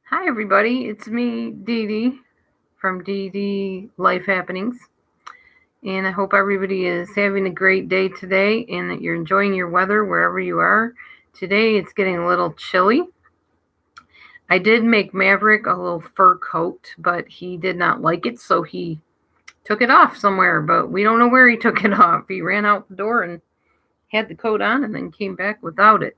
Hi, everybody. It's me, Dee Dee, from Dee Dee Life Happenings. And I hope everybody is having a great day today and that you're enjoying your weather wherever you are. Today it's getting a little chilly. I did make Maverick a little fur coat, but he did not like it, so he took it off somewhere. But we don't know where he took it off. He ran out the door and had the coat on and then came back without it.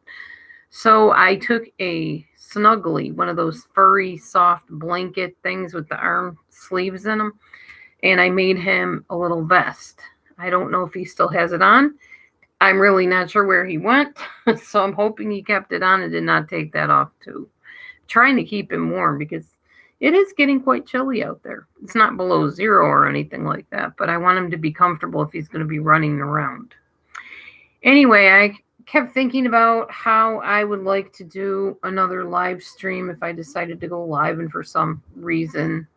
So I took a snuggly, one of those furry, soft blanket things with the arm sleeves in them, and I made him a little vest. I don't know if he still has it on. I'm really not sure where he went, so I'm hoping he kept it on and did not take that off too. Trying to keep him warm because it is getting quite chilly out there. It's not below zero or anything like that, but I want him to be comfortable if he's going to be running around. Anyway, I kept thinking about how I would like to do another live stream if I decided to go live, and for some reason,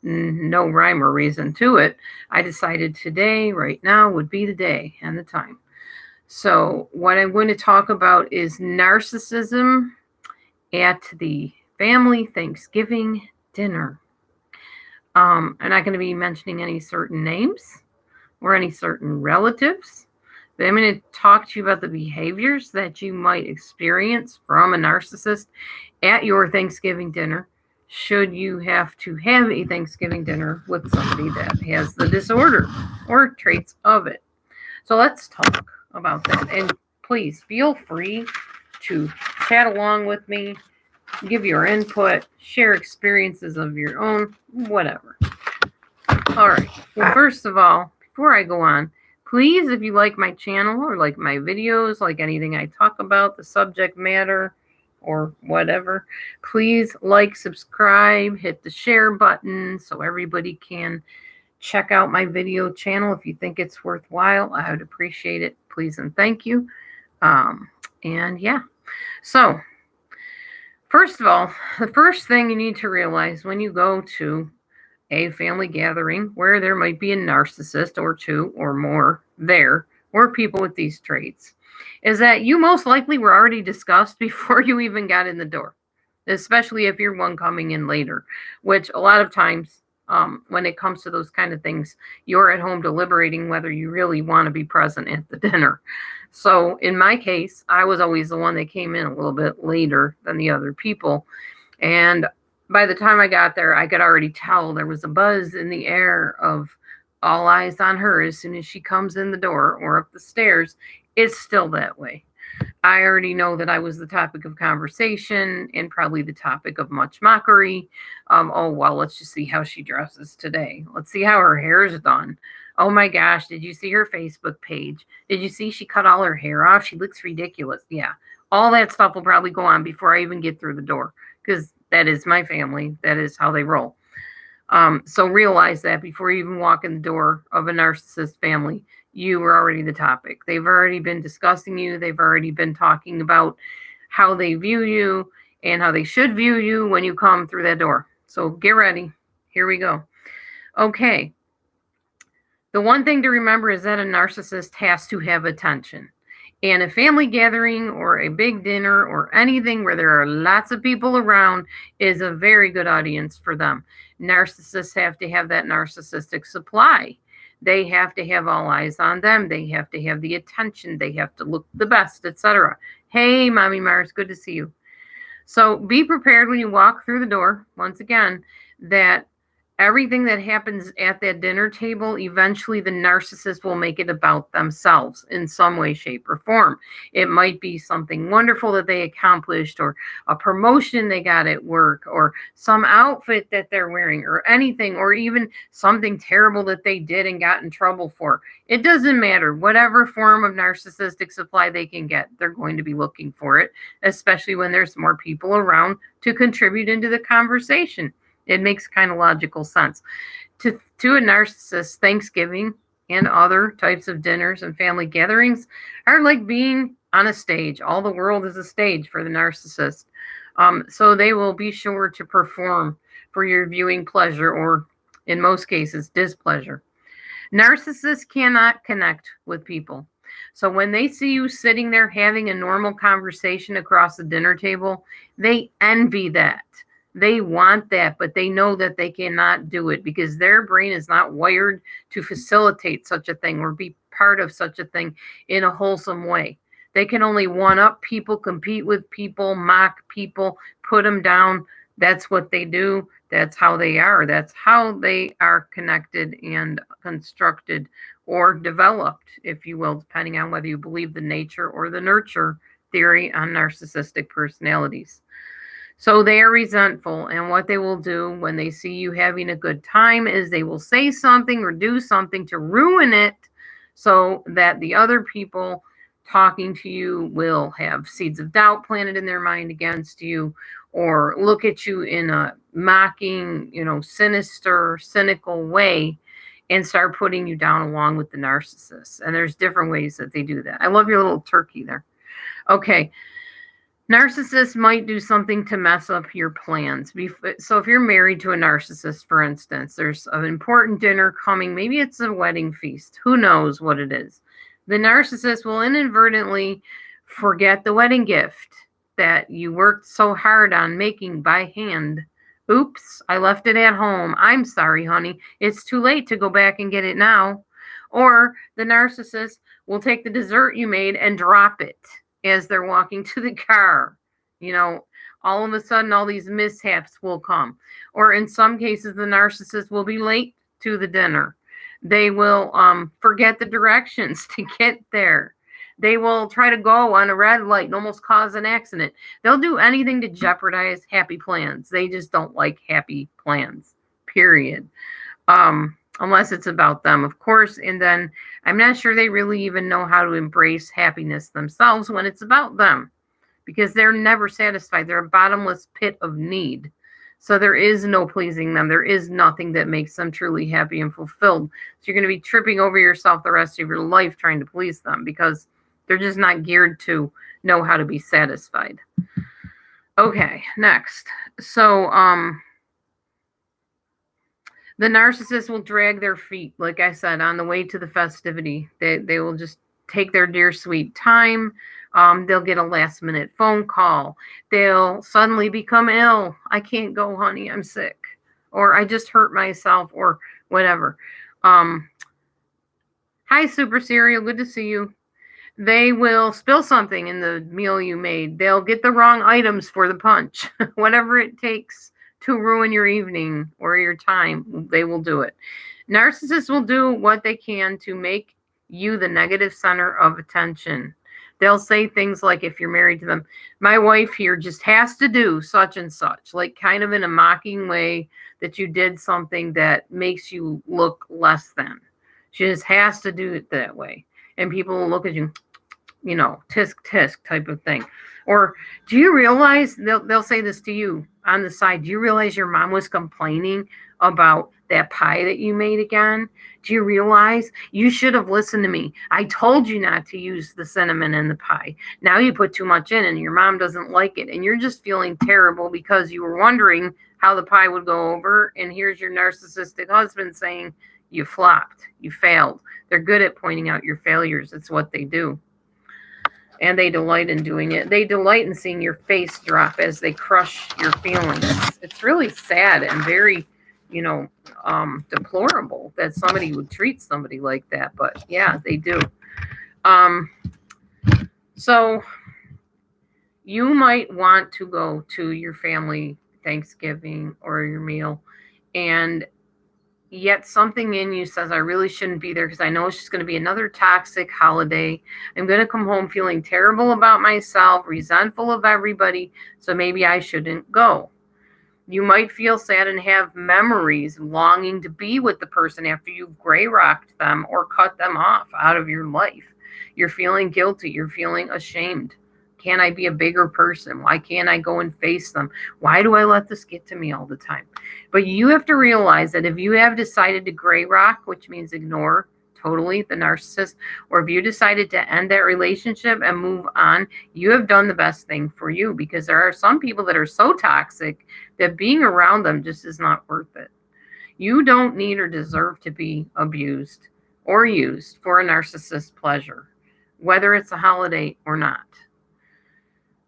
no rhyme or reason to it, I decided today, right now, would be the day and the time. So, what I'm going to talk about is narcissism at the family Thanksgiving dinner. I'm not going to be mentioning any certain names or any certain relatives. But I'm going to talk to you about the behaviors that you might experience from a narcissist at your Thanksgiving dinner, should you have to have a Thanksgiving dinner with somebody that has the disorder or traits of it. So let's talk about that. And please feel free to chat along with me, give your input, share experiences of your own, whatever. All right. Well, first of all, before I go on, please, if you like my channel or like my videos, like anything I talk about, the subject matter or whatever, please like, subscribe, hit the share button so everybody can check out my video channel. If you think it's worthwhile, I would appreciate it. Please and thank you. And yeah, so first of all, the first thing you need to realize when you go to a family gathering where there might be a narcissist or two or more there, or people with these traits, is that you most likely were already discussed before you even got in the door, especially if you're one coming in later, which a lot of times, when it comes to those kind of things, you're at home deliberating whether you really want to be present at the dinner. So in my case, I was always the one that came in a little bit later than the other people. And by the time I got there, I could already tell there was a buzz in the air of all eyes on her as soon as she comes in the door or up the stairs. It's still that way. I already know that I was the topic of conversation and probably the topic of much mockery. Oh, well, let's just see how she dresses today. Let's see how her hair is done. Oh my gosh, did you see her Facebook page? Did you see she cut all her hair off? She looks ridiculous. Yeah, all that stuff will probably go on before I even get through the door because that is my family. That is how they roll. So realize that before you even walk in the door of a narcissist family, you were already the topic. They've already been discussing you. They've already been talking about how they view you and how they should view you when you come through that door. So get ready. Here we go. Okay. The one thing to remember is that a narcissist has to have attention. And a family gathering or a big dinner or anything where there are lots of people around is a very good audience for them. Narcissists have to have that narcissistic supply. They have to have all eyes on them. They have to have the attention. They have to look the best, etc. Hey, Mommy Mars, good to see you. So be prepared when you walk through the door, once again, that everything that happens at that dinner table, eventually the narcissist will make it about themselves in some way, shape, or form. It might be something wonderful that they accomplished, or a promotion they got at work, or some outfit that they're wearing, or anything, or even something terrible that they did and got in trouble for. It doesn't matter. Whatever form of narcissistic supply they can get, they're going to be looking for it, especially when there's more people around to contribute into the conversation. It makes kind of logical sense. To a narcissist, Thanksgiving and other types of dinners and family gatherings are like being on a stage. All the world is a stage for the narcissist. So they will be sure to perform for your viewing pleasure or, in most cases, displeasure. Narcissists cannot connect with people. So when they see you sitting there having a normal conversation across the dinner table, they envy that. They want that, but they know that they cannot do it because their brain is not wired to facilitate such a thing or be part of such a thing in a wholesome way. They can only one up people, compete with people, mock people, put them down. That's what they do. That's how they are. That's how they are connected and constructed or developed, if you will, depending on whether you believe the nature or the nurture theory on narcissistic personalities. So they are resentful, and what they will do when they see you having a good time is they will say something or do something to ruin it so that the other people talking to you will have seeds of doubt planted in their mind against you or look at you in a mocking, sinister, cynical way and start putting you down along with the narcissist. And there's different ways that they do that. I love your little turkey there. Okay, narcissists might do something to mess up your plans. So, if you're married to a narcissist, for instance, there's an important dinner coming. Maybe it's a wedding feast. Who knows what it is? The narcissist will inadvertently forget the wedding gift that you worked so hard on making by hand. Oops, I left it at home. I'm sorry, honey. It's too late to go back and get it now. Or the narcissist will take the dessert you made and drop it as they're walking to the car. You know, all of a sudden, all these mishaps will come. Or in some cases, the narcissist will be late to the dinner. They will forget the directions to get there. They will try to go on a red light and almost cause an accident. They'll do anything to jeopardize happy plans. They just don't like happy plans, period. Unless it's about them, of course. And then I'm not sure they really even know how to embrace happiness themselves when it's about them because they're never satisfied. They're a bottomless pit of need. So there is no pleasing them. There is nothing that makes them truly happy and fulfilled. So you're going to be tripping over yourself the rest of your life trying to please them because they're just not geared to know how to be satisfied. Okay, next. So, the narcissist will drag their feet, like I said, on the way to the festivity. They will just take their dear sweet time. They'll get a last minute phone call. They'll suddenly become ill. I can't go, honey. I'm sick. Or I just hurt myself or whatever. Hi, Super Cereal. Good to see you. They will spill something in the meal you made. They'll get the wrong items for the punch. Whatever it takes to ruin your evening or your time, they will do it. Narcissists will do what they can to make you the negative center of attention. They'll say things like, if you're married to them, my wife here just has to do such and such, like kind of in a mocking way that you did something that makes you look less than. She just has to do it that way. And people will look at you, tisk tisk type of thing. Or do you realize they'll say this to you on the side? Do you realize your mom was complaining about that pie that you made again? Do you realize you should have listened to me? I told you not to use the cinnamon in the pie. Now you put too much in and your mom doesn't like it. And you're just feeling terrible because you were wondering how the pie would go over. And here's your narcissistic husband saying, you flopped, you failed. They're good at pointing out your failures. It's what they do. And they delight in doing it. They delight in seeing your face drop as they crush your feelings. It's really sad and very, deplorable that somebody would treat somebody like that. But yeah, they do. So you might want to go to your family Thanksgiving or your meal, and yet something in you says, I really shouldn't be there because I know it's just going to be another toxic holiday. I'm going to come home feeling terrible about myself, resentful of everybody, so maybe I shouldn't go. You might feel sad and have memories longing to be with the person after you've gray rocked them or cut them off out of your life. You're feeling guilty. You're feeling ashamed. Can I be a bigger person? Why can't I go and face them? Why do I let this get to me all the time? But you have to realize that if you have decided to gray rock, which means ignore totally the narcissist, or if you decided to end that relationship and move on, you have done the best thing for you, because there are some people that are so toxic that being around them just is not worth it. You don't need or deserve to be abused or used for a narcissist's pleasure, whether it's a holiday or not.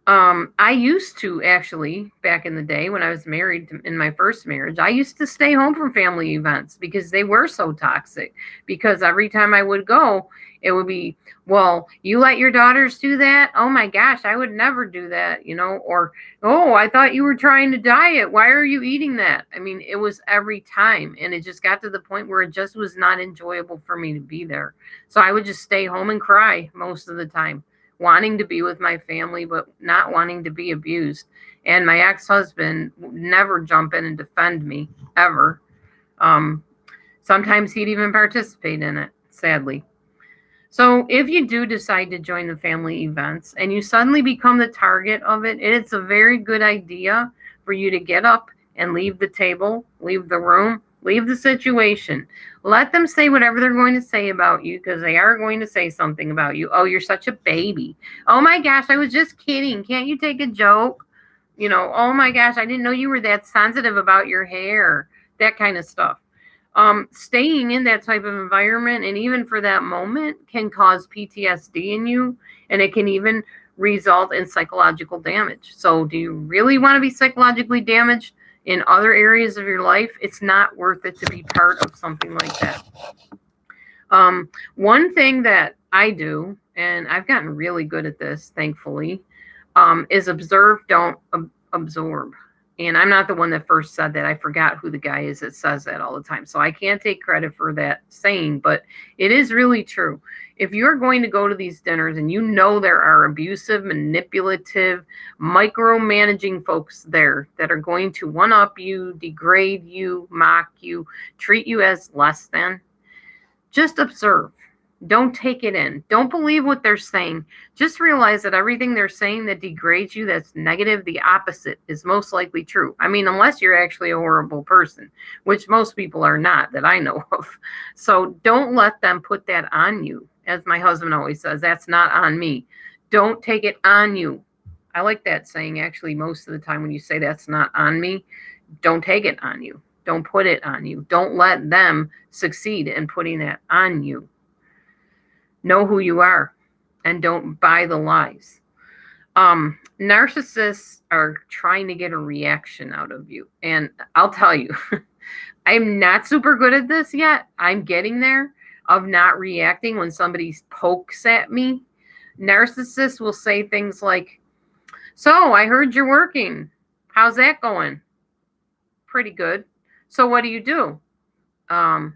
I used to actually, back in the day when I was married in my first marriage, I used to stay home from family events because they were so toxic. Because every time I would go, it would be, well, you let your daughters do that? Oh my gosh, I would never do that, or, oh, I thought you were trying to diet. Why are you eating that? I mean, it was every time. And it just got to the point where it just was not enjoyable for me to be there. So I would just stay home and cry most of the time, wanting to be with my family, but not wanting to be abused. And my ex husband would never jump in and defend me, ever. Um, Sometimes he'd even participate in it, sadly. So if you do decide to join the family events and you suddenly become the target of it, it's a very good idea for you to get up and leave the table, leave the room, leave the situation. Let them say whatever they're going to say about you, because they are going to say something about you. Oh, you're such a baby. Oh my gosh, I was just kidding. Can't you take a joke? Oh my gosh, I didn't know you were that sensitive about your hair. That kind of stuff. Staying in that type of environment and even for that moment can cause PTSD in you, and it can even result in psychological damage. So, do you really want to be psychologically damaged in other areas of your life? It's not worth it to be part of something like that. One thing that I do, and I've gotten really good at this, thankfully, is observe, don't absorb. And I'm not the one that first said that. I forgot who the guy is that says that all the time. So I can't take credit for that saying, but it is really true. If you're going to go to these dinners and you know there are abusive, manipulative, micromanaging folks there that are going to one up you, degrade you, mock you, treat you as less than, just observe. Don't take it in. Don't believe what they're saying. Just realize that everything they're saying that degrades you, that's negative, the opposite is most likely true. I mean, unless you're actually a horrible person, which most people are not that I know of. So don't let them put that on you. As my husband always says, that's not on me. Don't take it on you. I like that saying actually most of the time when you say that's not on me. Don't take it on you. Don't put it on you. Don't let them succeed in putting that on you. Know who you are and don't buy the lies. Narcissists are trying to get a reaction out of you. And I'll tell you, I'm not super good at this yet. I'm getting there, of not reacting when somebody pokes at me. Narcissists will say things like, so I heard you're working. How's that going? Pretty good. So what do you do? I'm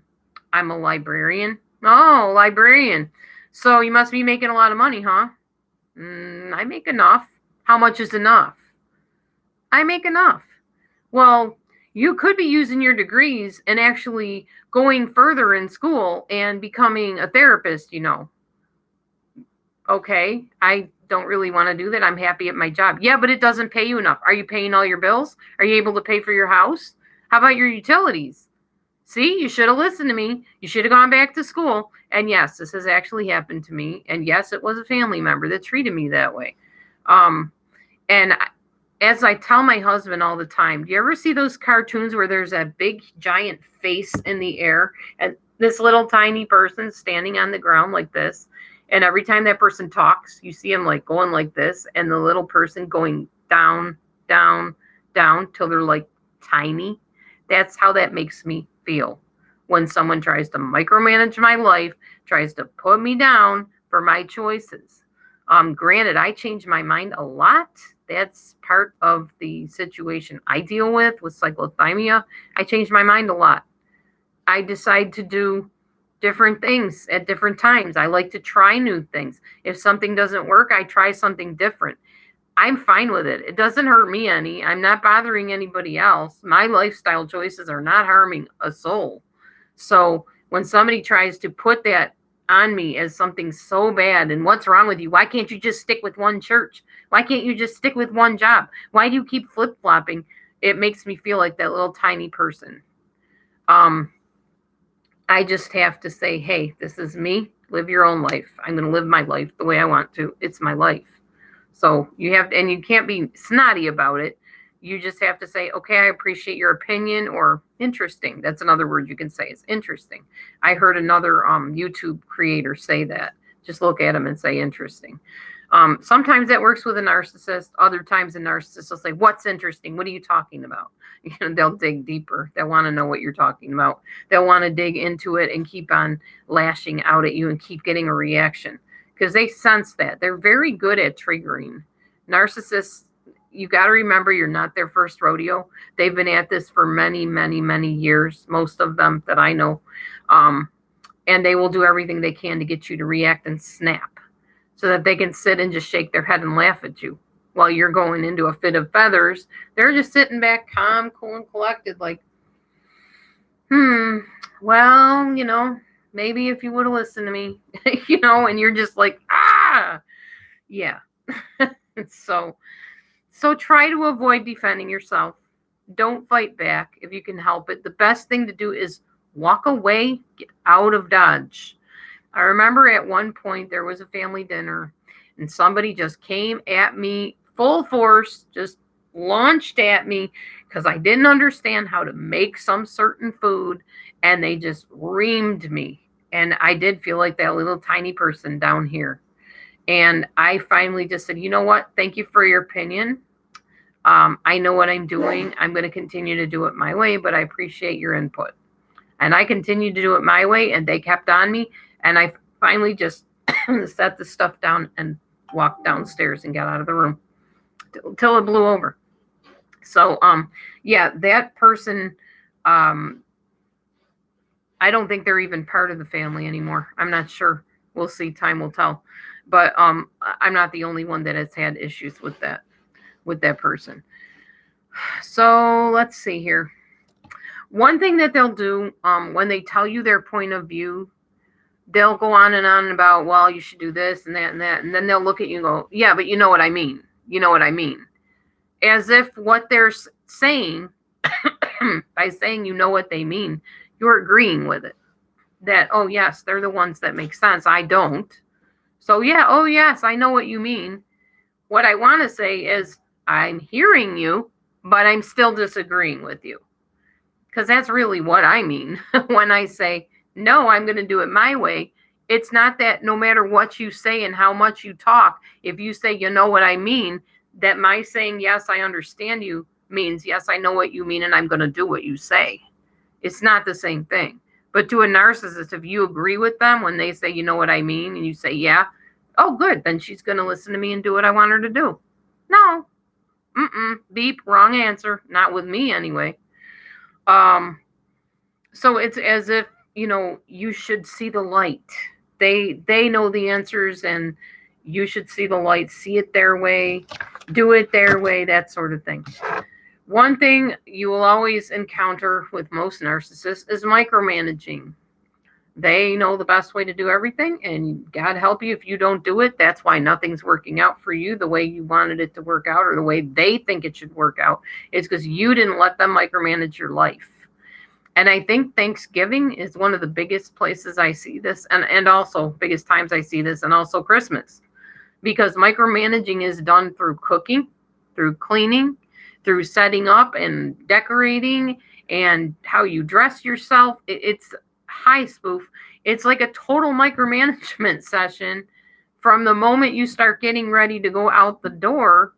a librarian. Oh, librarian. So you must be making a lot of money, huh? I make enough. How much is enough? I make enough. Well, you could be using your degrees and actually going further in school and becoming a therapist, Okay, I don't really want to do that. I'm happy at my job. Yeah, but it doesn't pay you enough. Are you paying all your bills? Are you able to pay for your house? How about your utilities? See, you should have listened to me. You should have gone back to school. And yes, this has actually happened to me. And yes, it was a family member that treated me that way. And as I tell my husband all the time, do you ever see those cartoons where there's a big giant face in the air and this little tiny person standing on the ground like this? And every time that person talks, you see them like going like this, and the little person going down, down, down till they're like tiny. That's how that makes me feel when someone tries to micromanage my life, tries to put me down for my choices. Granted, I change my mind a lot. That's part of the situation I deal with cyclothymia. I change my mind a lot. I decide to do different things at different times. I like to try new things. If something doesn't work, I try something different. I'm fine with it. It doesn't hurt me any. I'm not bothering anybody else. My lifestyle choices are not harming a soul. So when somebody tries to put that on me as something so bad, and what's wrong with you? Why can't you just stick with one church? Why can't you just stick with one job? Why do you keep flip-flopping? It makes me feel like that little tiny person. I just have to say, hey, this is me. Live your own life. I'm going to live my life the way I want to. It's my life. So you have, and you can't be snotty about it. You just have to say, okay, I appreciate your opinion, or interesting. That's another word you can say, is interesting. I heard another YouTube creator say that. Just look at him and say interesting. Sometimes that works with a narcissist. Other times a narcissist will say, "What's interesting? What are you talking about?" They'll dig deeper. They'll want to know what you're talking about. They'll want to dig into it and keep on lashing out at you and keep getting a reaction because they sense that. They're very good at triggering. Narcissists, you got to remember, you're not their first rodeo. They've been at this for many, many, many years, most of them that I know. And they will do everything they can to get you to react and snap so that they can sit and just shake their head and laugh at you while you're going into a fit of feathers. They're just sitting back calm, cool, and collected like, well, maybe if you would have listened to me, and you're just like, yeah. So try to avoid defending yourself. Don't fight back if you can help it. The best thing to do is walk away, get out of Dodge. I remember at one point there was a family dinner and somebody just came at me full force, just launched at me because I didn't understand how to make some certain food, and they just reamed me. And I did feel like that little tiny person down here. And I finally just said, you know what? Thank you for your opinion. I know what I'm doing. I'm going to continue to do it my way, but I appreciate your input. And I continued to do it my way, and they kept on me. And I finally just set the stuff down and walked downstairs and got out of the room till it blew over. So, yeah, that person, I don't think they're even part of the family anymore. I'm not sure. We'll see. Time will tell. But I'm not the only one that has had issues with that person. So let's see here. One thing that they'll do when they tell you their point of view, they'll go on and on about, well, you should do this and that and that. And then they'll look at you and go, yeah, but you know what I mean. You know what I mean. As if what they're saying, by saying you know what they mean, you're agreeing with it. That, oh, yes, they're the ones that make sense. I don't. So, yeah, oh, yes, I know what you mean. What I want to say is I'm hearing you, but I'm still disagreeing with you. Because that's really what I mean when I say, no, I'm going to do it my way. It's not that no matter what you say and how much you talk, if you say, you know what I mean, that my saying, yes, I understand you means, yes, I know what you mean, and I'm going to do what you say. It's not the same thing. But to a narcissist, if you agree with them when they say, you know what I mean, and you say, yeah, oh, good, then she's going to listen to me and do what I want her to do. No. Beep, wrong answer. Not with me anyway. So it's as if, you should see the light. They know the answers, and you should see the light, see it their way, do it their way, that sort of thing. One thing you will always encounter with most narcissists is micromanaging. They know the best way to do everything, and God help you if you don't do it. That's why nothing's working out for you the way you wanted it to work out, or the way they think it should work out. It's because you didn't let them micromanage your life. And I think Thanksgiving is one of the biggest places I see this, and also biggest times I see this, and also Christmas. Because micromanaging is done through cooking, through cleaning, through setting up and decorating, and how you dress yourself. It's high spoof. It's like a total micromanagement session from the moment you start getting ready to go out the door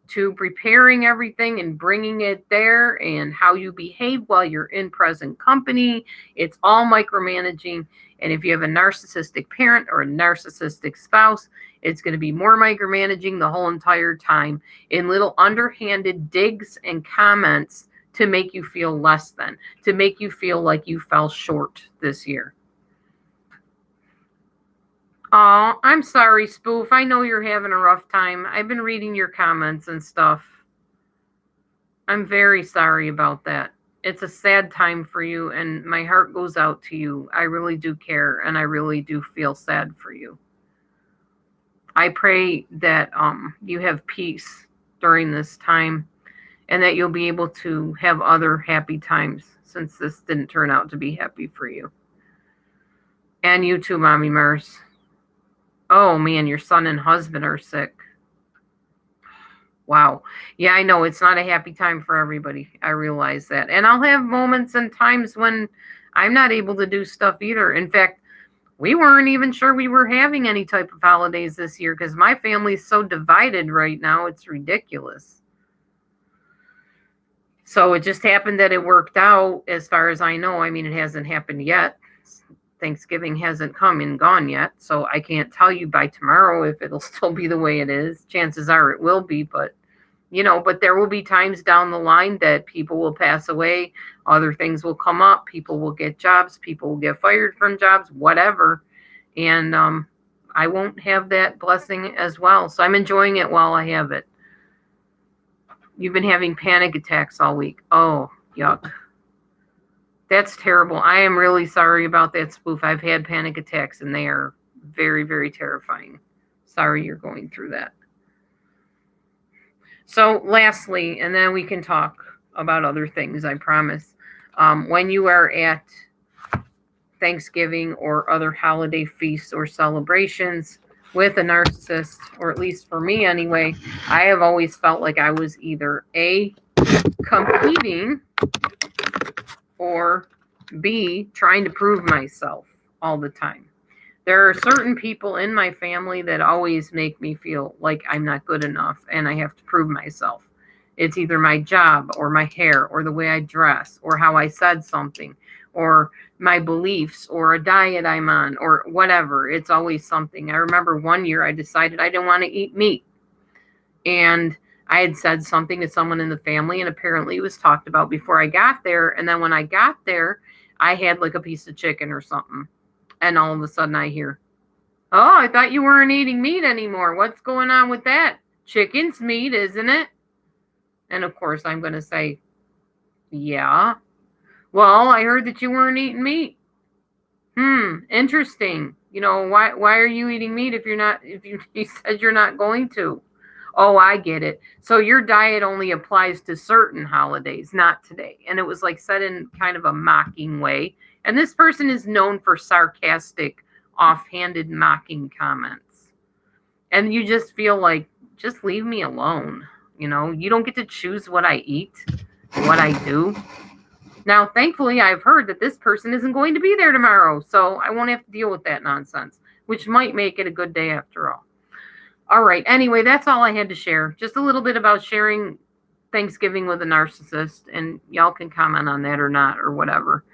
to preparing everything and bringing it there, and how you behave while you're in present company. It's all micromanaging. And if you have a narcissistic parent or a narcissistic spouse, it's going to be more micromanaging the whole entire time, in little underhanded digs and comments to make you feel less than, to make you feel like you fell short this year. Oh, I'm sorry, Spoof. I know you're having a rough time. I've been reading your comments and stuff. I'm very sorry about that. It's a sad time for you, and my heart goes out to you. I really do care, and I really do feel sad for you. I pray that you have peace during this time, and that you'll be able to have other happy times, since this didn't turn out to be happy for you. And you too, Mommy Mars. Oh, man, your son and husband are sick. Wow. Yeah, I know. It's not a happy time for everybody. I realize that. And I'll have moments and times when I'm not able to do stuff either. In fact, We weren't even sure we were having any type of holidays this year because my family's so divided right now. It's ridiculous. So it just happened that it worked out as far as I know. I mean, it hasn't happened yet. Thanksgiving hasn't come and gone yet. So I can't tell you by tomorrow if it'll still be the way it is. Chances are it will be, but but there will be times down the line that people will pass away, other things will come up, people will get jobs, people will get fired from jobs, whatever. And I won't have that blessing as well. So I'm enjoying it while I have it. You've been having panic attacks all week. Oh, yuck. That's terrible. I am really sorry about that, Spoof. I've had panic attacks and they are very, very terrifying. Sorry you're going through that. So lastly, and then we can talk about other things, I promise. When you are at Thanksgiving or other holiday feasts or celebrations with a narcissist, or at least for me anyway, I have always felt like I was either A, competing, or B, trying to prove myself all the time. There are certain people in my family that always make me feel like I'm not good enough and I have to prove myself. It's either my job or my hair or the way I dress or how I said something or my beliefs or a diet I'm on or whatever. It's always something. I remember one year I decided I didn't want to eat meat. And I had said something to someone in the family and apparently it was talked about before I got there. And then when I got there, I had like a piece of chicken or something. And all of a sudden I hear, "Oh, I thought you weren't eating meat anymore. What's going on with that? Chicken's meat, isn't it?" And of course I'm going to say, "Yeah. Well, I heard that you weren't eating meat." Interesting. Why are you eating meat if you said you're not going to? Oh, I get it. So your diet only applies to certain holidays, not today. And it was like said in kind of a mocking way. And this person is known for sarcastic, offhanded, mocking comments. And you just feel like, just leave me alone. You don't get to choose what I eat, what I do. Now, thankfully, I've heard that this person isn't going to be there tomorrow, so I won't have to deal with that nonsense, which might make it a good day after all. All right. Anyway, that's all I had to share. Just a little bit about sharing Thanksgiving with a narcissist, and y'all can comment on that or not or whatever.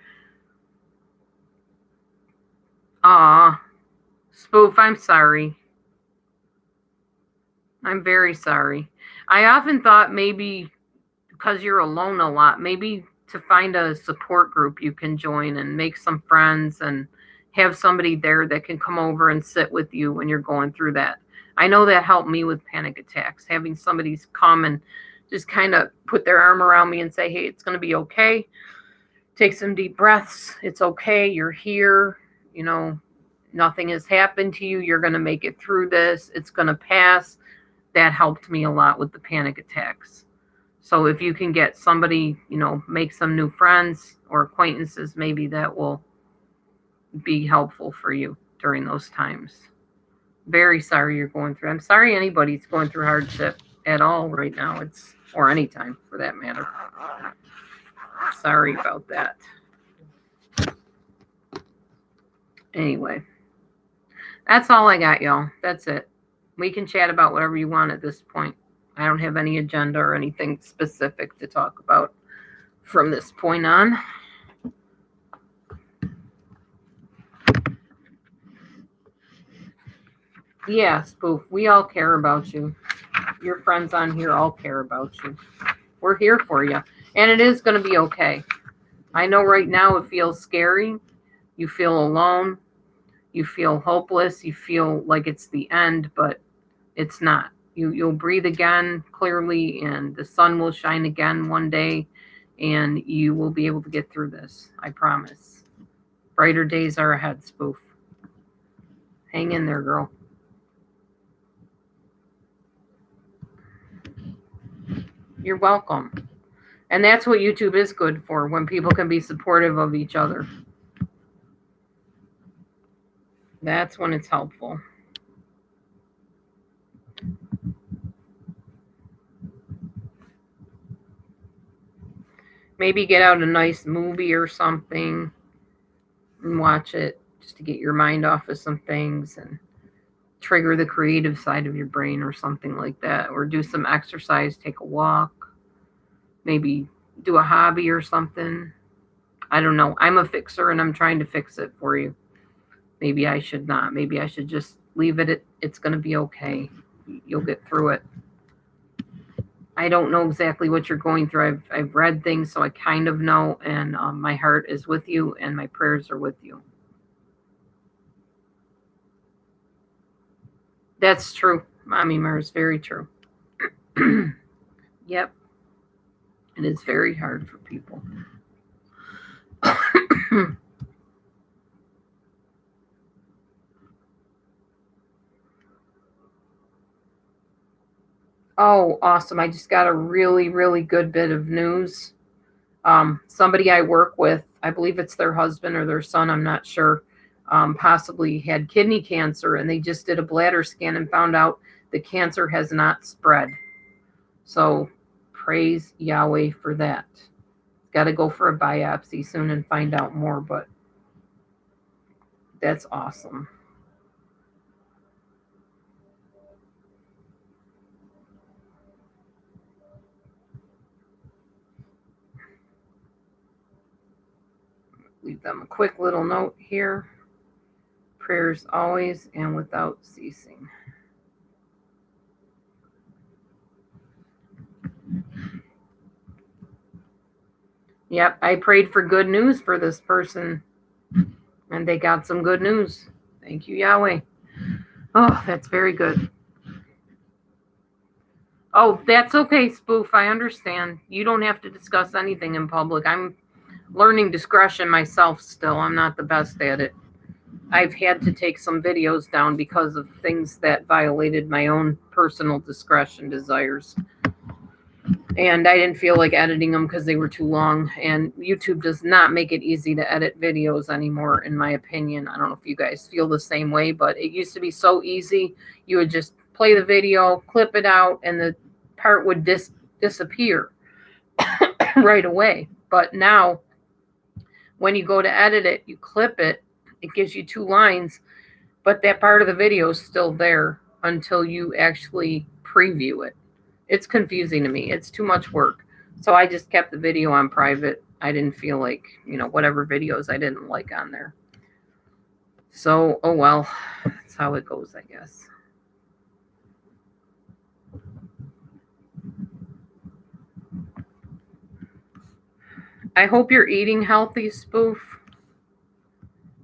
Spoof, I'm sorry. I'm very sorry. I often thought maybe because you're alone a lot, maybe to find a support group you can join and make some friends and have somebody there that can come over and sit with you when you're going through that. I know that helped me with panic attacks, having somebody come and just kind of put their arm around me and say, "Hey, it's going to be okay. Take some deep breaths. It's okay. You're here. Nothing has happened to you. You're going to make it through this. It's going to pass." That helped me a lot with the panic attacks. So if you can get somebody, make some new friends or acquaintances, maybe that will be helpful for you during those times. Very sorry you're going through. I'm sorry anybody's going through hardship at all right now. Or any time for that matter. Sorry about that. Anyway, that's all I got, y'all. That's it. We can chat about whatever you want at this point. I don't have any agenda or anything specific to talk about from this point on. Yeah, Spoof, we all care about you. Your friends on here all care about you. We're here for you. And it is going to be okay. I know right now it feels scary. You feel alone. You feel hopeless. You feel like it's the end, but it's not. You'll breathe again clearly, and the sun will shine again one day, and you will be able to get through this. I promise. Brighter days are ahead, Spoof. Hang in there, girl. You're welcome. And that's what YouTube is good for, when people can be supportive of each other. That's when it's helpful. Maybe get out a nice movie or something and watch it just to get your mind off of some things and trigger the creative side of your brain or something like that, or do some exercise, take a walk, maybe do a hobby or something. I don't know. I'm a fixer and I'm trying to fix it for you. Maybe I should not. Maybe I should just leave it. It's going to be okay. You'll get through it. I don't know exactly what you're going through. I've read things, so I kind of know, and my heart is with you, and my prayers are with you. That's true. Mommy Mars, very true. Yep. It is very hard for people. Oh, awesome. I just got a really, really good bit of news. Somebody I work with, I believe it's their husband or their son, I'm not sure, possibly had kidney cancer, and they just did a bladder scan and found out the cancer has not spread. So praise Yahweh for that. Got to go for a biopsy soon and find out more, but that's awesome. Leave them a quick little note here. Prayers always and without ceasing. Yep, I prayed for good news for this person, and they got some good news. Thank you, Yahweh. Oh, that's very good. Oh, that's okay, Spoof. I understand. You don't have to discuss anything in public. I'm learning discretion myself still. I'm not the best at it. I've had to take some videos down because of things that violated my own personal discretion desires. And I didn't feel like editing them because they were too long. And YouTube does not make it easy to edit videos anymore, in my opinion. I don't know if you guys feel the same way, but it used to be so easy. You would just play the video, clip it out, and the part would disappear right away. But now, when you go to edit it, you clip it, it gives you 2 lines, but that part of the video is still there until you actually preview it. It's confusing to me. It's too much work. So I just kept the video on private. I didn't feel like, whatever videos I didn't like on there. So, oh well, that's how it goes, I guess. I hope you're eating healthy, Spoof,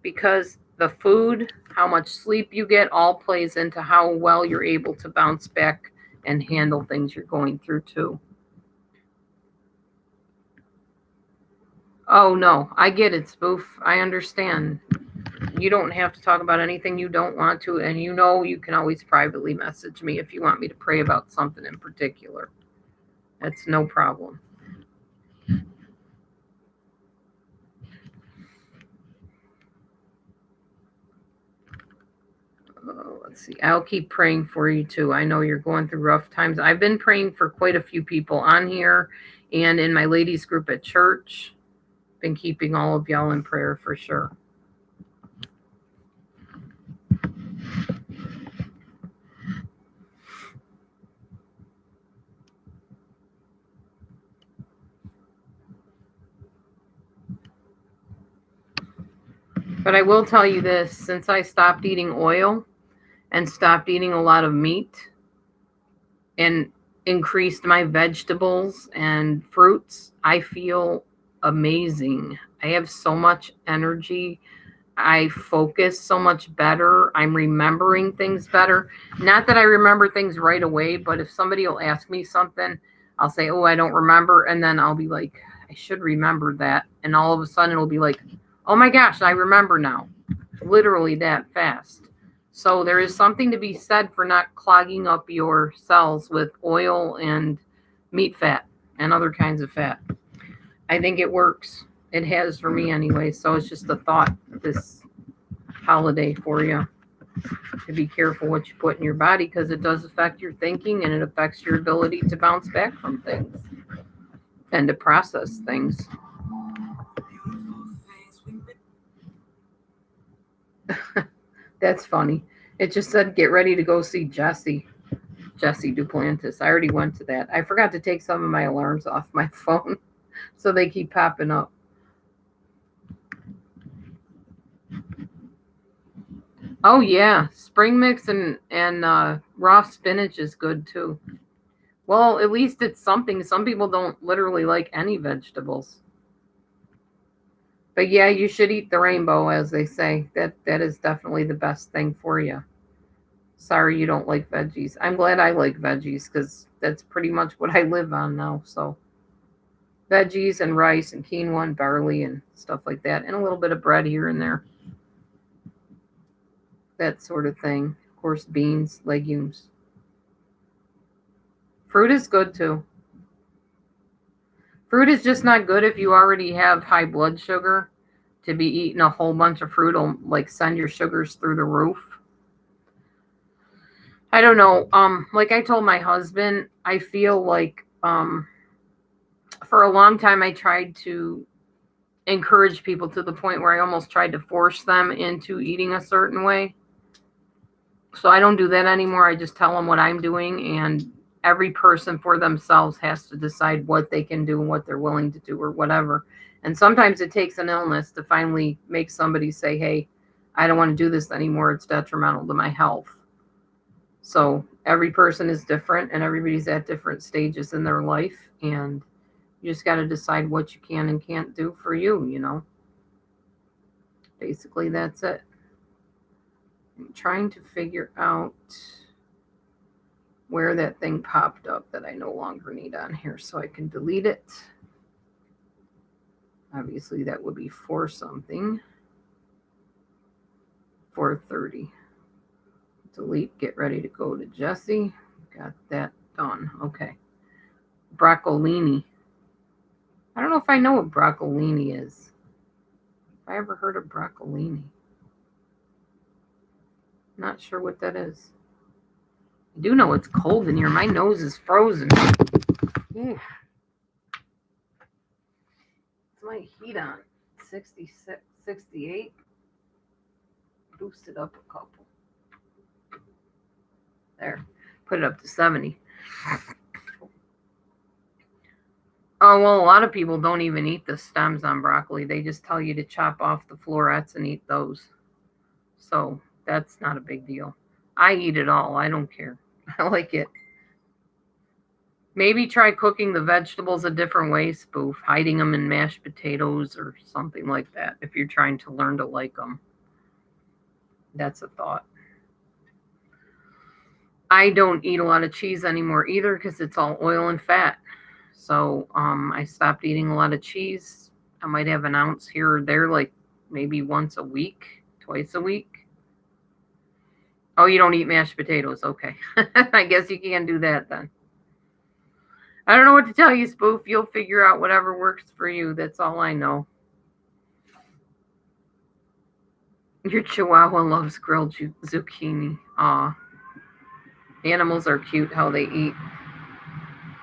because the food, how much sleep you get, all plays into how well you're able to bounce back and handle things you're going through too. Oh no, I get it, Spoof. I understand. You don't have to talk about anything you don't want to, and you can always privately message me if you want me to pray about something in particular. That's no problem. Let's see. I'll keep praying for you too. I know you're going through rough times. I've been praying for quite a few people on here and in my ladies group at church. Been keeping all of y'all in prayer for sure. But I will tell you this, since I stopped eating oil and stopped eating a lot of meat and increased my vegetables and fruits, I feel amazing. I have so much energy. I focus so much better. I'm remembering things better. Not that I remember things right away, but if somebody will ask me something, I'll say, oh, I don't remember. And then I'll be like, I should remember that. And all of a sudden it'll be like, oh my gosh, I remember now. Literally that fast. So there is something to be said for not clogging up your cells with oil and meat fat and other kinds of fat. I think it works. It has for me anyway. So it's just a thought this holiday for you to be careful what you put in your body, because it does affect your thinking and it affects your ability to bounce back from things and to process things. That's funny. It just said get ready to go see Jesse Duplantis. I already went to that. I forgot to take some of my alarms off my phone, so they keep popping up. Oh yeah, spring mix and raw spinach is good too. Well, at least it's something. Some people don't literally like any vegetables. But yeah, you should eat the rainbow, as they say. That is definitely the best thing for you. Sorry you don't like veggies. I'm glad I like veggies because that's pretty much what I live on now. So veggies and rice and quinoa and barley and stuff like that, and a little bit of bread here and there, that sort of thing. Of course, beans, legumes. Fruit is good too. Fruit is just not good if you already have high blood sugar. To be eating a whole bunch of fruit will like send your sugars through the roof. I don't know. Like I told my husband, I feel like for a long time I tried to encourage people to the point where I almost tried to force them into eating a certain way. So I don't do that anymore. I just tell them what I'm doing, and every person for themselves has to decide what they can do and what they're willing to do or whatever. And sometimes it takes an illness to finally make somebody say, hey, I don't want to do this anymore. It's detrimental to my health. So every person is different and everybody's at different stages in their life. And you just got to decide what you can and can't do for you, you know. Basically, that's it. I'm trying to figure out where that thing popped up that I no longer need on here so I can delete it. Obviously, that would be for something. 4:30. Delete, get ready to go to Jesse. Got that done. Okay. Broccolini. I don't know if I know what broccolini is. Have I ever heard of broccolini? Not sure what that is. I do know it's cold in here. My nose is frozen. Oof. It's my heat on. 66, 68. Boost it up a couple. There. Put it up to 70. Oh, well, a lot of people don't even eat the stems on broccoli. They just tell you to chop off the florets and eat those. So that's not a big deal. I eat it all. I don't care. I like it. Maybe try cooking the vegetables a different way, Spoof, hiding them in mashed potatoes or something like that if you're trying to learn to like them. That's a thought. I don't eat a lot of cheese anymore either because it's all oil and fat. So I stopped eating a lot of cheese. I might have an ounce here or there, like maybe once a week, twice a week. Oh, you don't eat mashed potatoes. Okay. I guess you can do that then. I don't know what to tell you, Spoof. You'll figure out whatever works for you. That's all I know. Your chihuahua loves grilled zucchini. Aw. Animals are cute how they eat.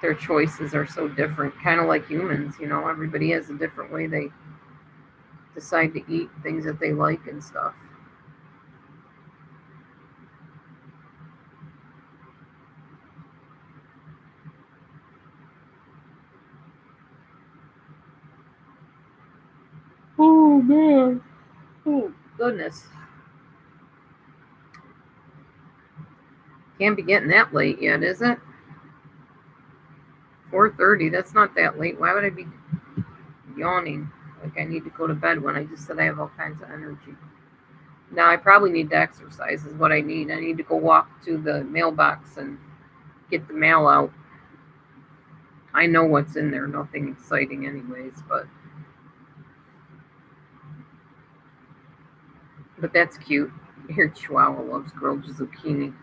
Their choices are so different. Kind of like humans, you know. Everybody has a different way they decide to eat things that they like and stuff. Oh, man. Oh, goodness. Can't be getting that late yet, is it? 4:30. That's not that late. Why would I be yawning like I need to go to bed when I just said I have all kinds of energy? Now I probably need to exercise is what I need. I need to go walk to the mailbox and get the mail out. I know what's in there. Nothing exciting anyways, but that's cute. Your chihuahua loves grilled zucchini.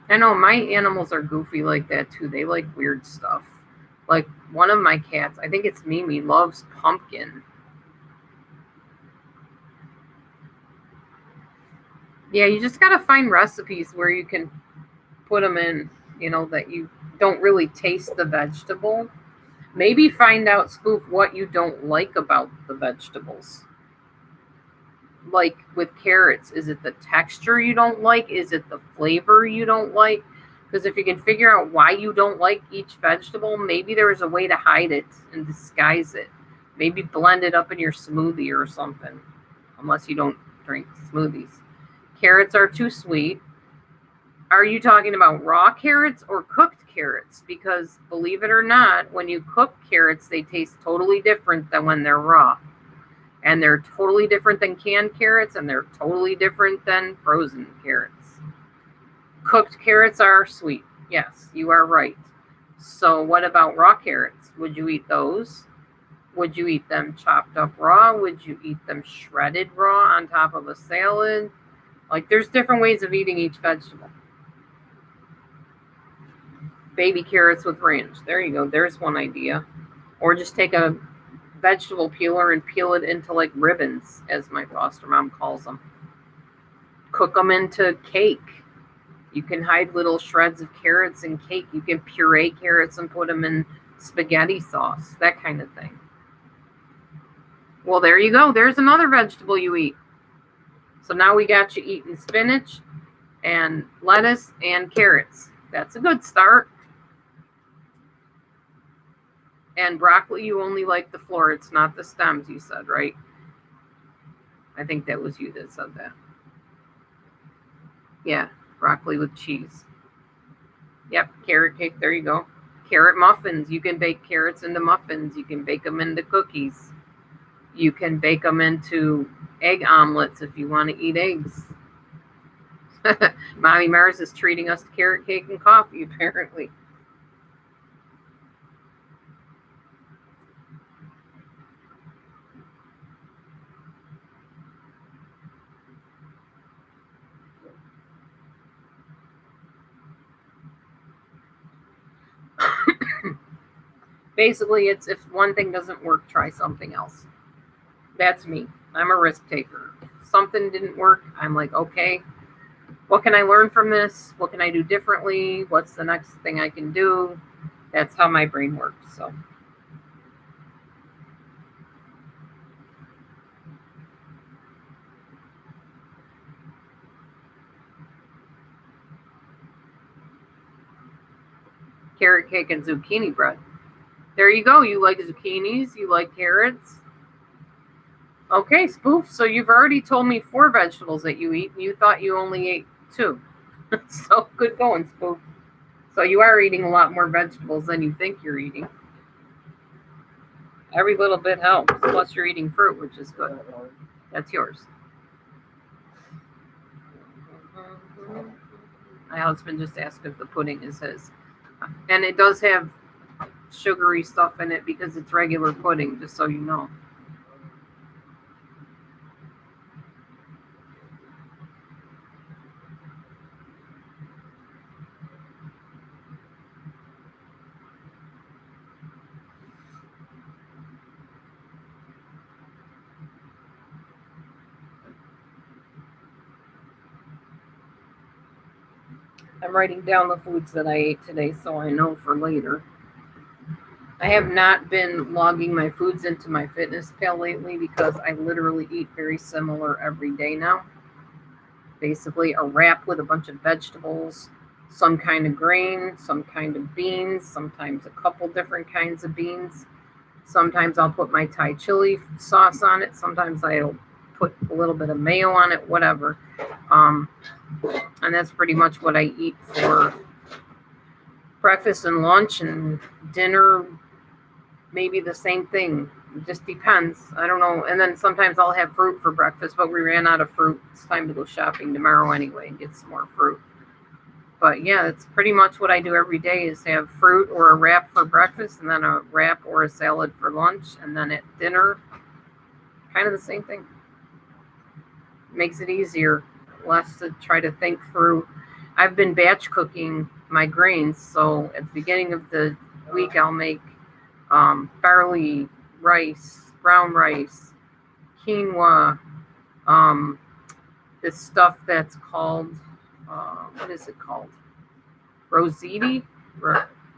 I know my animals are goofy like that too. They like weird stuff. Like one of my cats, I think it's Mimi, loves pumpkin. Yeah, you just gotta find recipes where you can put them in, you know, that you don't really taste the vegetable. Maybe find out, Spoof, what you don't like about the vegetables. like with carrots? Is it the texture you don't like? Is it the flavor you don't like? Because if you can figure out why you don't like each vegetable, maybe there's a way to hide it and disguise it. Maybe blend it up in your smoothie or something, unless you don't drink smoothies. Carrots are too sweet. Are you talking about raw carrots or cooked carrots? Because believe it or not, when you cook carrots, they taste totally different than when they're raw. And they're totally different than canned carrots, and they're totally different than frozen carrots. Cooked carrots are sweet. Yes, you are right. So what about raw carrots? Would you eat those? Would you eat them chopped up raw? Would you eat them shredded raw on top of a salad? Like, there's different ways of eating each vegetable. Baby carrots with ranch. There you go. There's one idea. Or just take a vegetable peeler and peel it into like ribbons, as my foster mom calls them. Cook them into cake. You can hide little shreds of carrots in cake. You can puree carrots and put them in spaghetti sauce, that kind of thing. Well, there you go. There's another vegetable you eat. So now we got you eating spinach and lettuce and carrots. That's a good start. And broccoli, you only like the florets, not the stems, you said, right? I think that was you that said that. Yeah, broccoli with cheese. Yep, carrot cake, there you go. Carrot muffins, you can bake carrots into muffins. You can bake them into cookies. You can bake them into egg omelets if you want to eat eggs. Mommy Mars is treating us to carrot cake and coffee, apparently. Basically, it's if one thing doesn't work, try something else. That's me. I'm a risk taker. If something didn't work, I'm like, okay, what can I learn from this? What can I do differently? What's the next thing I can do? That's how my brain works. So carrot cake and zucchini bread. There you go. You like zucchinis, you like carrots. Okay, Spoof. So you've already told me 4 vegetables that you eat, and you thought you only ate 2. So good going, Spoof. So you are eating a lot more vegetables than you think you're eating. Every little bit helps. Plus, you're eating fruit, which is good. That's yours. My husband just asked if the pudding is his. And it does have sugary stuff in it because it's regular pudding, just so you know. I'm writing down the foods that I ate today so I know for later. I have not been logging my foods into my fitness pal lately because I literally eat very similar every day now. Basically, a wrap with a bunch of vegetables, some kind of grain, some kind of beans, sometimes a couple different kinds of beans. Sometimes I'll put my Thai chili sauce on it. Sometimes I'll put a little bit of mayo on it, whatever. And that's pretty much what I eat for breakfast and lunch, and dinner, maybe the same thing. It just depends. I don't know. And then sometimes I'll have fruit for breakfast, but we ran out of fruit. It's time to go shopping tomorrow anyway and get some more fruit. But yeah, it's pretty much what I do every day is have fruit or a wrap for breakfast, and then a wrap or a salad for lunch, and then at dinner, kind of the same thing. Makes it easier, less to try to think through. I've been batch cooking my grains, so at the beginning of the week I'll make barley, rice, brown rice, quinoa, this stuff that's called, what is it called? Rosati?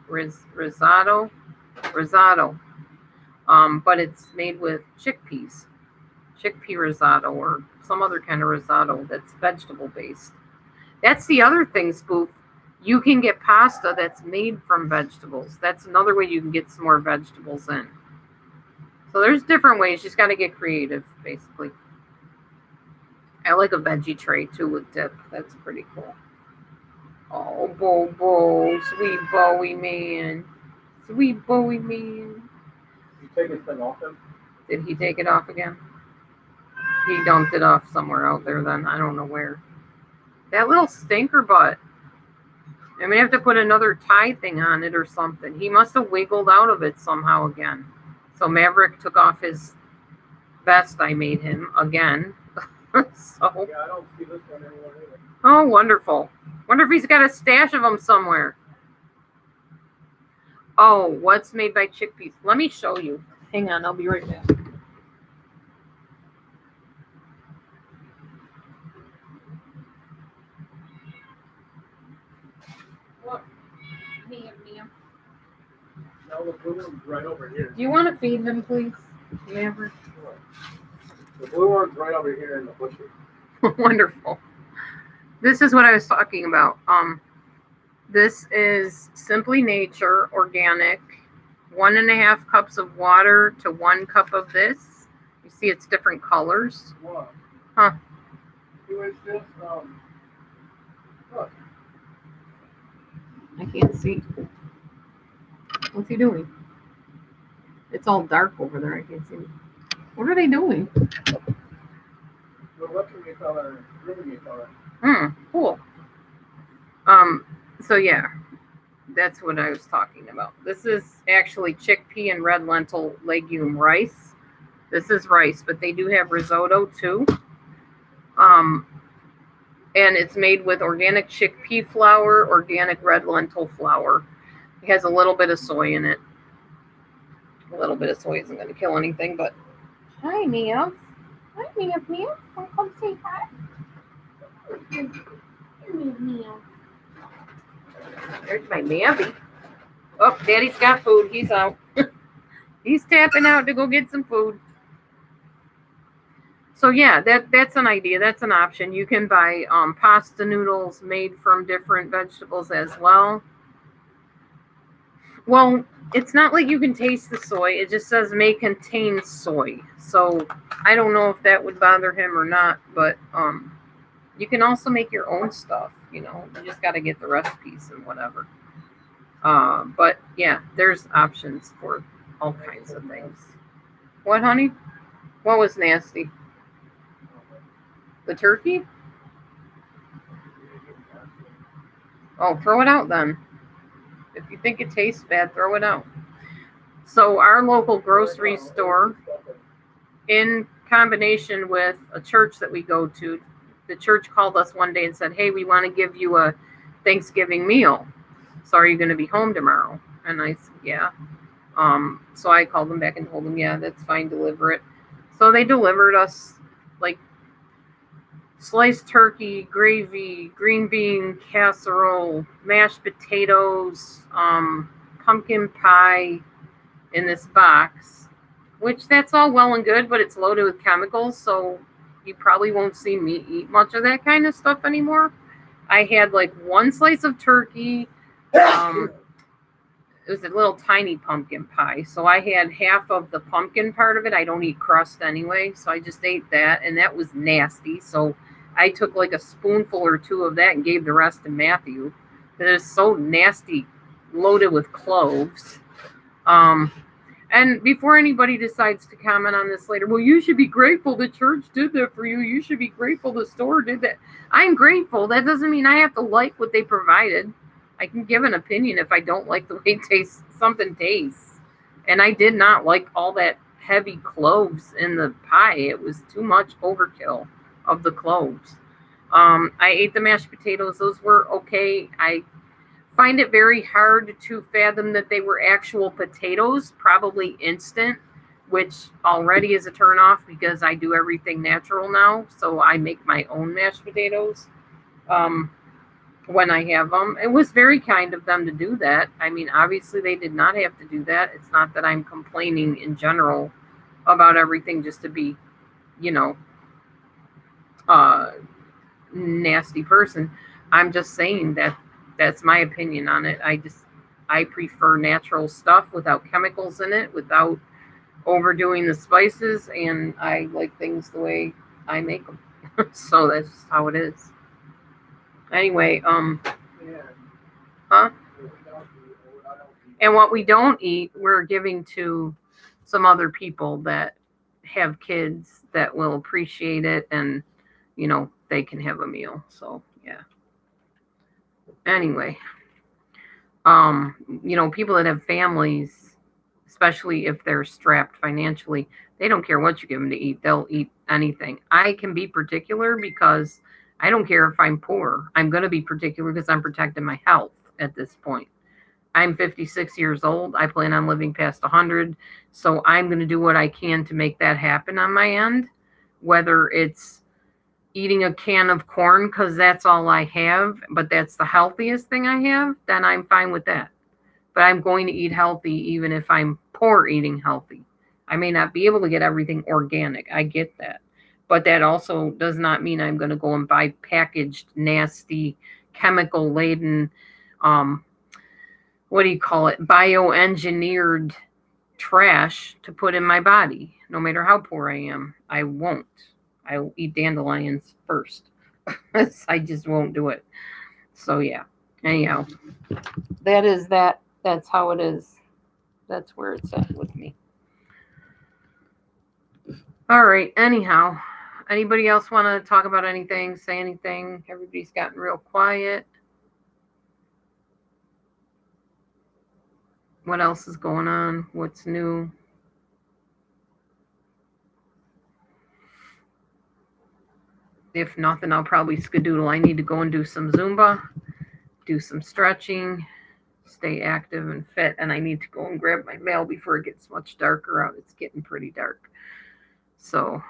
Risotto? Risotto. But it's made with chickpeas. chickpea risotto or some other kind of risotto that's vegetable based. That's the other thing, Spoof. You can get pasta that's made from vegetables. That's another way you can get some more vegetables in. So there's different ways. You just got to get creative, basically. I like a veggie tray too with dip. That's pretty cool. Oh, Bobo, sweet Bowie man. Sweet Bowie man. You take his thing off him? Did he take it off again? He dumped it off somewhere out there then. I don't know where. That little stinker butt. I may have to put another tie thing on it or something. He must have wiggled out of it somehow again. So Maverick took off his vest I made him again. So. Yeah, I don't see this one anywhere either. Oh, wonderful. Wonder if he's got a stash of them somewhere. Oh, what's made by chickpeas? Let me show you. Hang on, I'll be right back. Look. Mia. No, the blue one's right over here. Do you want to feed him, please, Maverick? Sure. The blue one's right over here in the bushes. Wonderful. This is what I was talking about. This is Simply Nature organic. 1.5 cups of water to 1 cup of this. You see, it's different colors. What? Huh? It was just look. I can't see. What's he doing? It's all dark over there. I can't see. What are they doing? We're looking at color, ribbon color. Cool. So yeah, that's what I was talking about. This is actually chickpea and red lentil legume rice. This is rice, but they do have risotto too. And it's made with organic chickpea flour, organic red lentil flour. It has a little bit of soy in it. A little bit of soy isn't going to kill anything, but hi, Mia. Hi, Mia. Want to come say hi? Mia. There's my Mavy. Oh, Daddy's got food. He's out. He's tapping out to go get some food. So yeah, that's an idea. That's an option. You can buy pasta noodles made from different vegetables as well. Well, it's not like you can taste the soy. It just says may contain soy. So I don't know if that would bother him or not, but you can also make your own stuff. You just got to get the recipes and whatever. But yeah, there's options for all kinds of things. What, honey? What was nasty? The turkey? Oh, throw it out then. If you think it tastes bad, throw it out. So our local grocery store, in combination with a church that we go to, the church called us one day and said, hey, we want to give you a Thanksgiving meal. So are you going to be home tomorrow? And I said, yeah. So I called them back and told them, yeah, that's fine, deliver it. So they delivered us like sliced turkey, gravy, green bean casserole, mashed potatoes, pumpkin pie in this box, which that's all well and good, but it's loaded with chemicals, so you probably won't see me eat much of that kind of stuff anymore. I had like one slice of turkey. It was a little tiny pumpkin pie, so I had half of the pumpkin part of it. I don't eat crust anyway, so I just ate that, and that was nasty. So I took like a spoonful or two of that and gave the rest to Matthew. It is so nasty, loaded with cloves. And before anybody decides to comment on this later, well, you should be grateful the church did that for you. You should be grateful the store did that. I'm grateful. That doesn't mean I have to like what they provided. I can give an opinion if I don't like the way something tastes. And I did not like all that heavy cloves in the pie. It was too much overkill of the cloves. I ate the mashed potatoes. Those were okay. I find it very hard to fathom that they were actual potatoes, probably instant, which already is a turnoff because I do everything natural now. So I make my own mashed potatoes when I have them. It was very kind of them to do that. I mean, obviously they did not have to do that. It's not that I'm complaining in general about everything just to be you know, uh, nasty person. I'm just saying that that's my opinion on it. I prefer natural stuff without chemicals in it, without overdoing the spices, and I like things the way I make them. So that's just how it is. Anyway, Yeah. huh? What we don't eat, or what I don't eat. And what we don't eat, we're giving to some other people that have kids that will appreciate it, and they can have a meal. So yeah. Anyway, people that have families, especially if they're strapped financially, they don't care what you give them to eat. They'll eat anything. I can be particular because I don't care if I'm poor. I'm going to be particular because I'm protecting my health at this point. I'm 56 years old. I plan on living past 100. So I'm going to do what I can to make that happen on my end, whether it's eating a can of corn because that's all I have, but that's the healthiest thing I have, then I'm fine with that. But I'm going to eat healthy even if I'm poor eating healthy. I may not be able to get everything organic. I get that. But that also does not mean I'm going to go and buy packaged, nasty, chemical laden, um, what do you call it, bioengineered trash to put in my body. No matter how poor I am, I won't. I'll eat dandelions first. I just won't do it. So yeah. Anyhow, that is that. That's how it is. That's where it's at with me. All right. Anyhow, anybody else want to talk about anything? Say anything? Everybody's gotten real quiet. What else is going on? What's new? If nothing, I'll probably skedoodle. I need to go and do some Zumba, do some stretching, stay active and fit, and I need to go and grab my mail before it gets much darker out. It's getting pretty dark. So,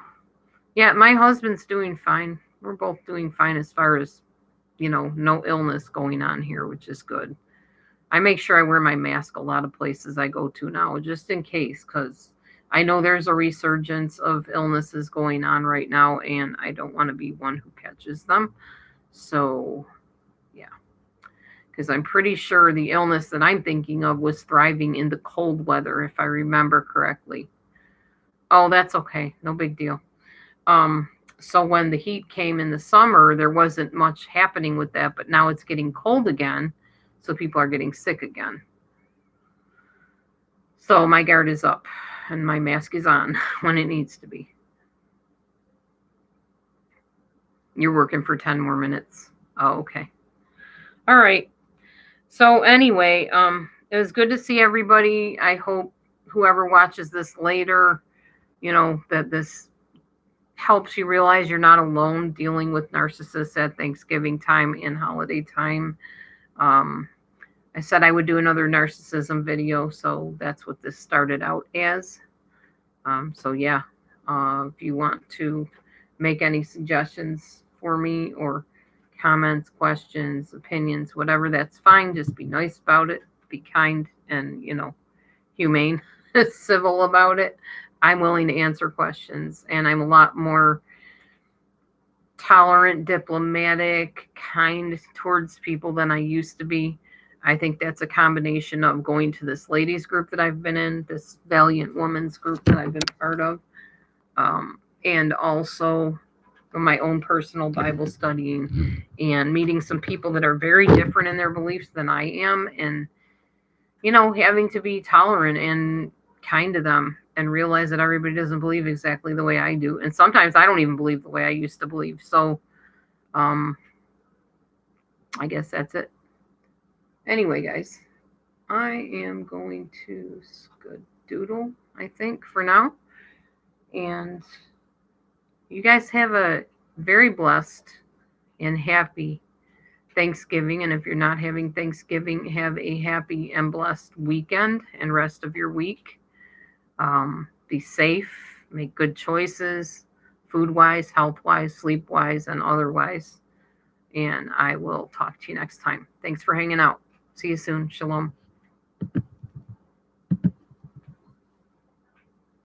yeah, my husband's doing fine. We're both doing fine as far as, no illness going on here, which is good. I make sure I wear my mask a lot of places I go to now, just in case, because I know there's a resurgence of illnesses going on right now, and I don't want to be one who catches them. So, yeah, because I'm pretty sure the illness that I'm thinking of was thriving in the cold weather, if I remember correctly. Oh, that's okay. No big deal. Um, so when the heat came in the summer, there wasn't much happening with that, but now it's getting cold again, so people are getting sick again. So my guard is up and my mask is on when it needs to be. You're working for 10 more minutes. Oh, okay. All right. So anyway, it was good to see everybody. I hope whoever watches this later, that this helps you realize you're not alone dealing with narcissists at Thanksgiving time and holiday time. Um, I said I would do another narcissism video, so that's what this started out as. So yeah, if you want to make any suggestions for me or comments, questions, opinions, whatever, that's fine. Just be nice about it, be kind, and humane, civil about it. I'm willing to answer questions, and I'm a lot more tolerant, diplomatic, kind towards people than I used to be. I think that's a combination of going to this ladies group that I've been in, this Valiant Women's group that I've been part of, and also my own personal Bible studying and meeting some people that are very different in their beliefs than I am, and having to be tolerant and kind to them and realize that everybody doesn't believe exactly the way I do. And sometimes I don't even believe the way I used to believe. So, I guess that's it. Anyway, guys, I am going to skedoodle, I think, for now. And you guys have a very blessed and happy Thanksgiving. And if you're not having Thanksgiving, have a happy and blessed weekend and rest of your week. Be safe, make good choices, food wise, health wise, sleep wise, and otherwise. And I will talk to you next time. Thanks for hanging out. See you soon. Shalom.